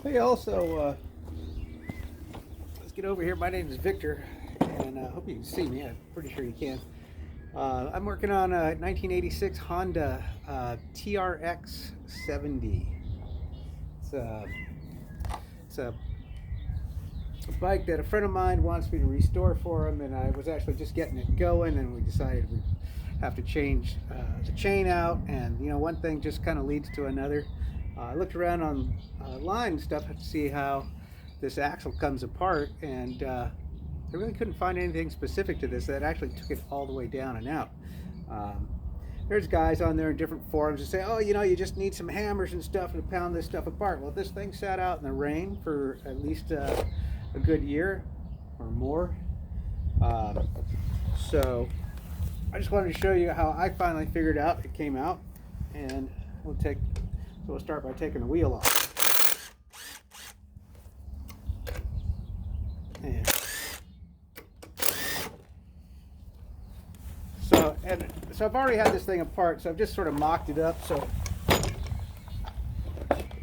Hey, also, let's get over here. My name is Victor, and I hope you can see me. I'm pretty sure you can. I'm working on a 1986 Honda TRX-70. It's a, it's a bike that a friend of mine wants me to restore for him, and I was actually just getting it going, and we decided we'd have to change the chain out, and one thing just kind of leads to another. I looked around online and stuff to see how this axle comes apart, and I really couldn't find anything specific to this that actually took it all the way down and out. Um, there's guys on there in different forums that say, oh, you just need some hammers and stuff to pound this stuff apart. Well, this thing sat out in the rain for at least a good year or more. So I just wanted to show you how I finally figured out it came out, and we'll start by taking the wheel off. And so I've already had this thing apart, so I've just sort of mocked it up so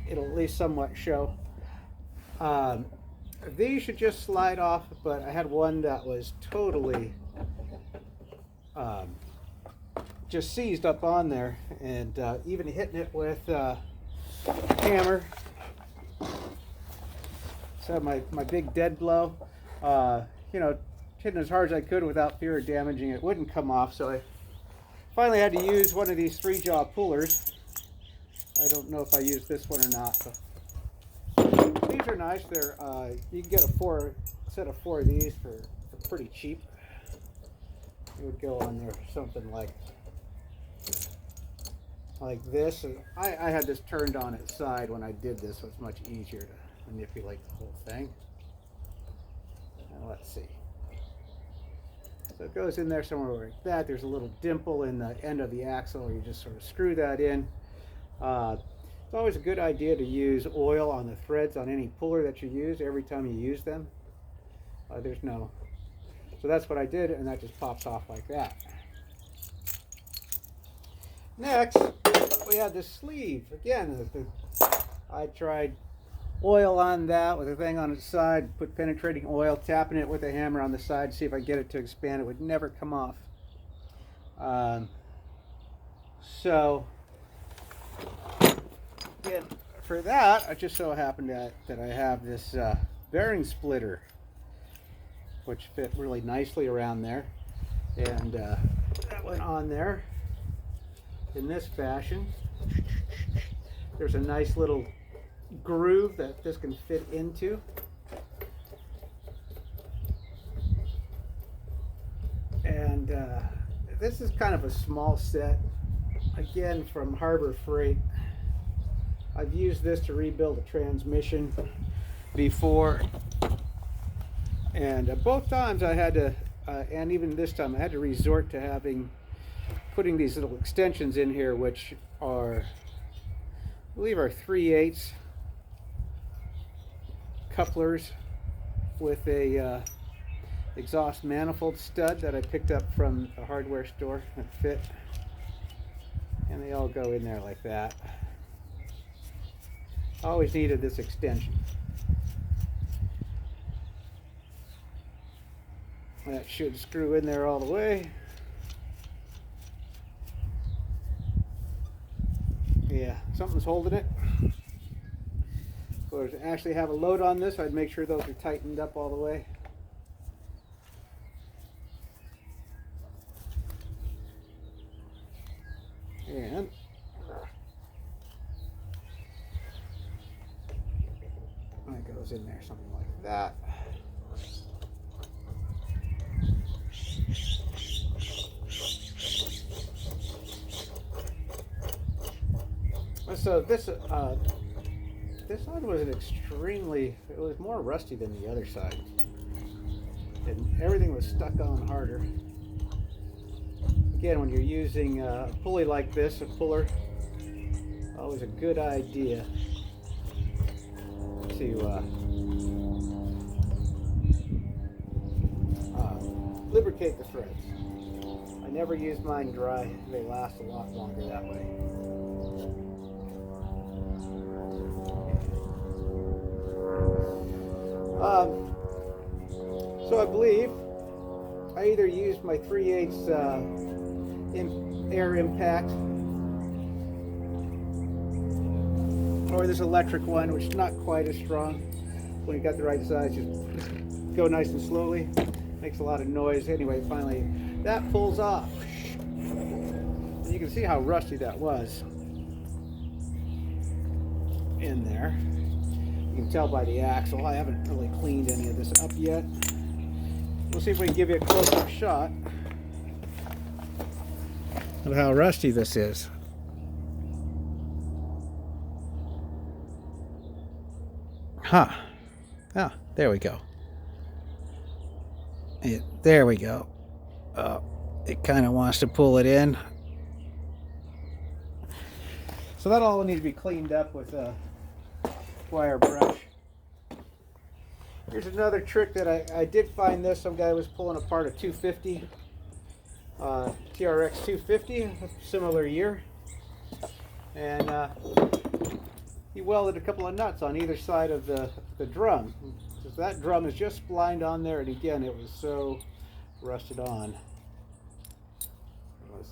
it'll at least somewhat show. These should just slide off, but I had one that was totally just seized up on there, and even hitting it with a hammer. So my big dead blow, hitting as hard as I could without fear of damaging it, wouldn't come off, so I finally had to use one of these 3-jaw pullers. I don't know if I used this one or not. But these are nice. They're you can get a set of 4 of these for pretty cheap. It would go on there something like this. And I had this turned on its side when I did this, so it's much easier to manipulate the whole thing. Now let's see. So it goes in there somewhere like that. There's a little dimple in the end of the axle where you just sort of screw that in. It's always a good idea to use oil on the threads on any puller that you use every time you use them. So that's what I did, and that just pops off like that. Next, we have the sleeve. Again, I tried oil on that with a thing on its side, put penetrating oil, tapping it with a hammer on the side, see if I could get it to expand. It would never come off. So again, for that, I just so happened that I have this bearing splitter, which fit really nicely around there, and that went on there in this fashion. There's a nice little groove that this can fit into, and this is kind of a small set, again from Harbor Freight. I've used this to rebuild a transmission before, and both times I had to and even this time I had to resort to putting these little extensions in here, which are, I believe, are 3/8 couplers with a exhaust manifold stud that I picked up from a hardware store that fit, and they all go in there like that. I always needed this extension. That should screw in there all the way. Yeah, something's holding it. So to actually have a load on this, I'd make sure those are tightened up all the way. And that goes in there something like that. So this side was it was more rusty than the other side, and everything was stuck on harder. Again, when you're using a pulley like this, a puller, always a good idea to lubricate the threads. I never use mine dry. They last a lot longer that way. believe I either used my 3/8 air impact or this electric one, which is not quite as strong. When you got the right size, just go nice and slowly. Makes a lot of noise. Anyway, finally that pulls off. And you can see how rusty that was in there. You can tell by the axle. I haven't really cleaned any of this up yet. We'll see if we can give you a close-up shot of how rusty this is. Huh. Ah, there we go. There we go. It kind of wants to pull it in. So that all will need to be cleaned up with a wire brush. Here's another trick that I did find this. Some guy was pulling apart a 250, TRX 250, similar year. And he welded a couple of nuts on either side of the drum. So that drum is just splined on there, and again, it was so rusted on. It was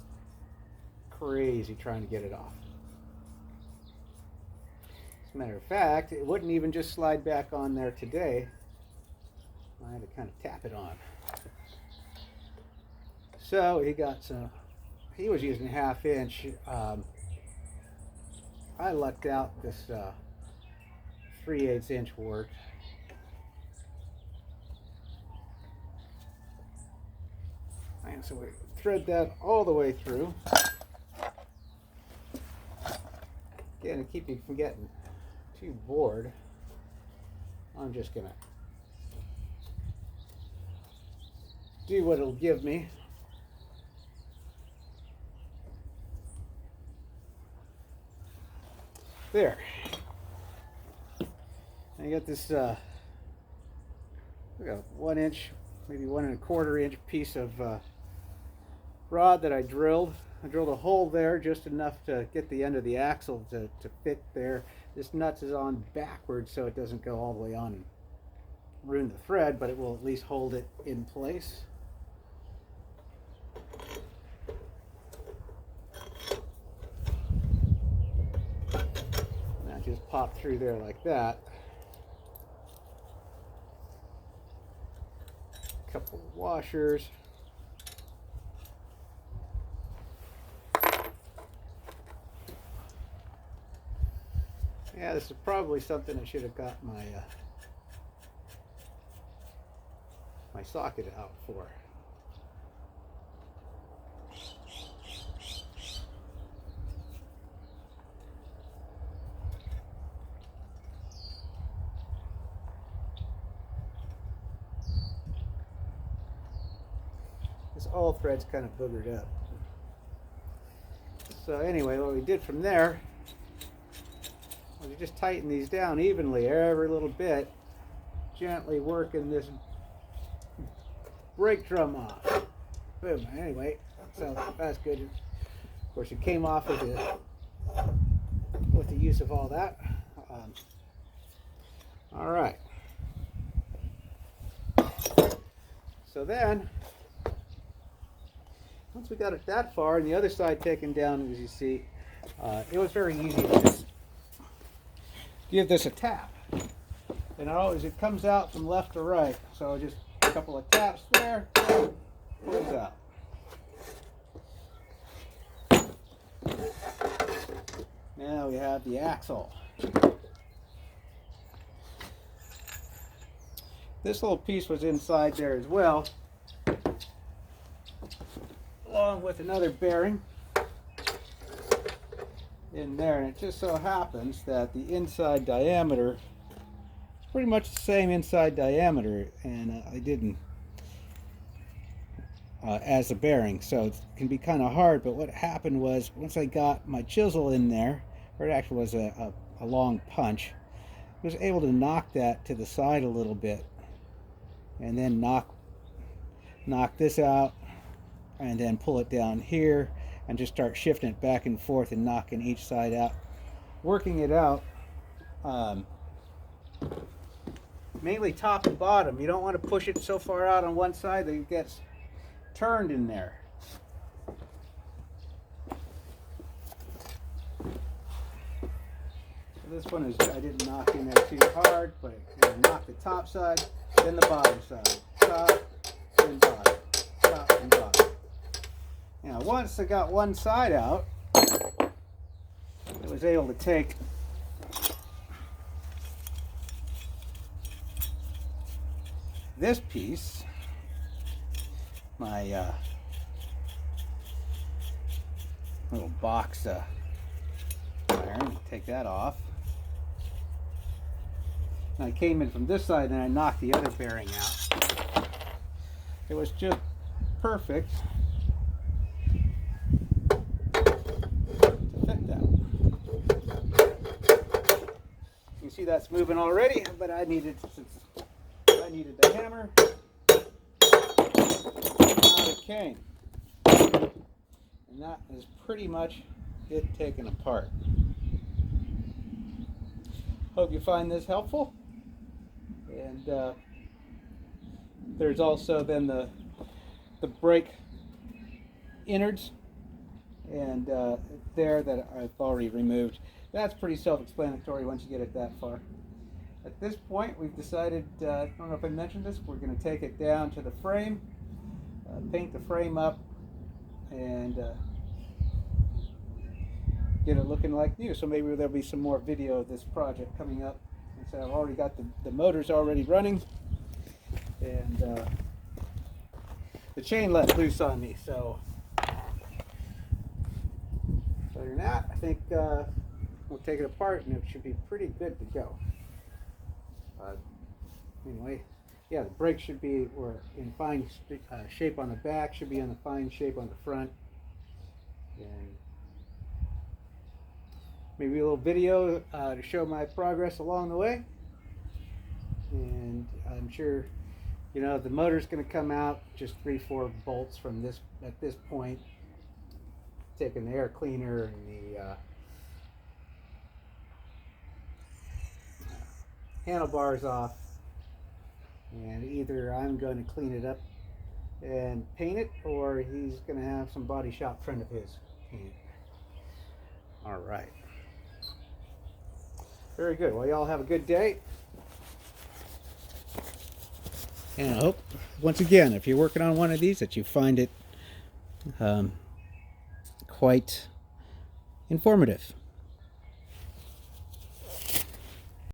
crazy trying to get it off. As a matter of fact, it wouldn't even just slide back on there today. I had to kind of tap it on. So he was using a 1/2 inch. I lucked out. This 3/8 inch worked. And so we thread that all the way through. Again, to keep you from getting too bored, I'm just gonna do what it'll give me. There. I got this we got 1 inch, maybe 1¼ inch piece of rod that I drilled. I drilled a hole there just enough to get the end of the axle to fit there. This nut is on backwards so it doesn't go all the way on and ruin the thread, but it will at least hold it in place. Now just pop through there like that. Couple of washers. Yeah, this is probably something I should have got my my socket out for. This all thread's kind of boogered up. So anyway, what we did from there was we just tighten these down evenly every little bit, gently working this brake drum off. Boom. Anyway, so that's good. Of course, it came off with the use of all that. All right. So then, once we got it that far and the other side taken down, as you see, it was very easy to just give this a tap. And it comes out from left to right. So just a couple of taps there, pulls out. Now we have the axle. This little piece was inside there as well, along with another bearing in there, and it just so happens that the inside diameter is pretty much the same inside diameter, and I didn't as the bearing, so it can be kind of hard. But what happened was, once I got my chisel in there, or it actually was a long punch, I was able to knock that to the side a little bit, and then knock this out, and then pull it down here and just start shifting it back and forth and knocking each side out, working it out mainly top and bottom. You don't want to push it so far out on one side that it gets turned in there. So this one is, I didn't knock in there too hard, but I knocked the top side, then the bottom side. Top, then bottom. Top and bottom. Now once I got one side out, I was able to take this piece, my little box iron, take that off. And I came in from this side and I knocked the other bearing out. It was just perfect to fit that. You can see that's moving already, but I needed the hammer, not a cane. And that is pretty much it taken apart. Hope you find this helpful. And there's also then the brake innards and there that I've already removed. That's pretty self-explanatory once you get it that far. At this point, we've decided, I don't know if I mentioned this, we're going to take it down to the frame, paint the frame up, and get it looking like new. So maybe there'll be some more video of this project coming up. And so I've already got the motors already running, and the chain let loose on me. So other than that, I think we'll take it apart and it should be pretty good to go. Anyway, yeah, the brakes should be in fine shape on the back, should be in a fine shape on the front, and maybe a little video to show my progress along the way. And I'm sure, you know, the motor's going to come out just 3-4 bolts from this at this point, taking the air cleaner and the handlebars off, and either I'm going to clean it up and paint it, or he's going to have some body shop friend of his paint it. All right, very good. Well, y'all have a good day, and I hope, once again, if you're working on one of these, that you find it quite informative.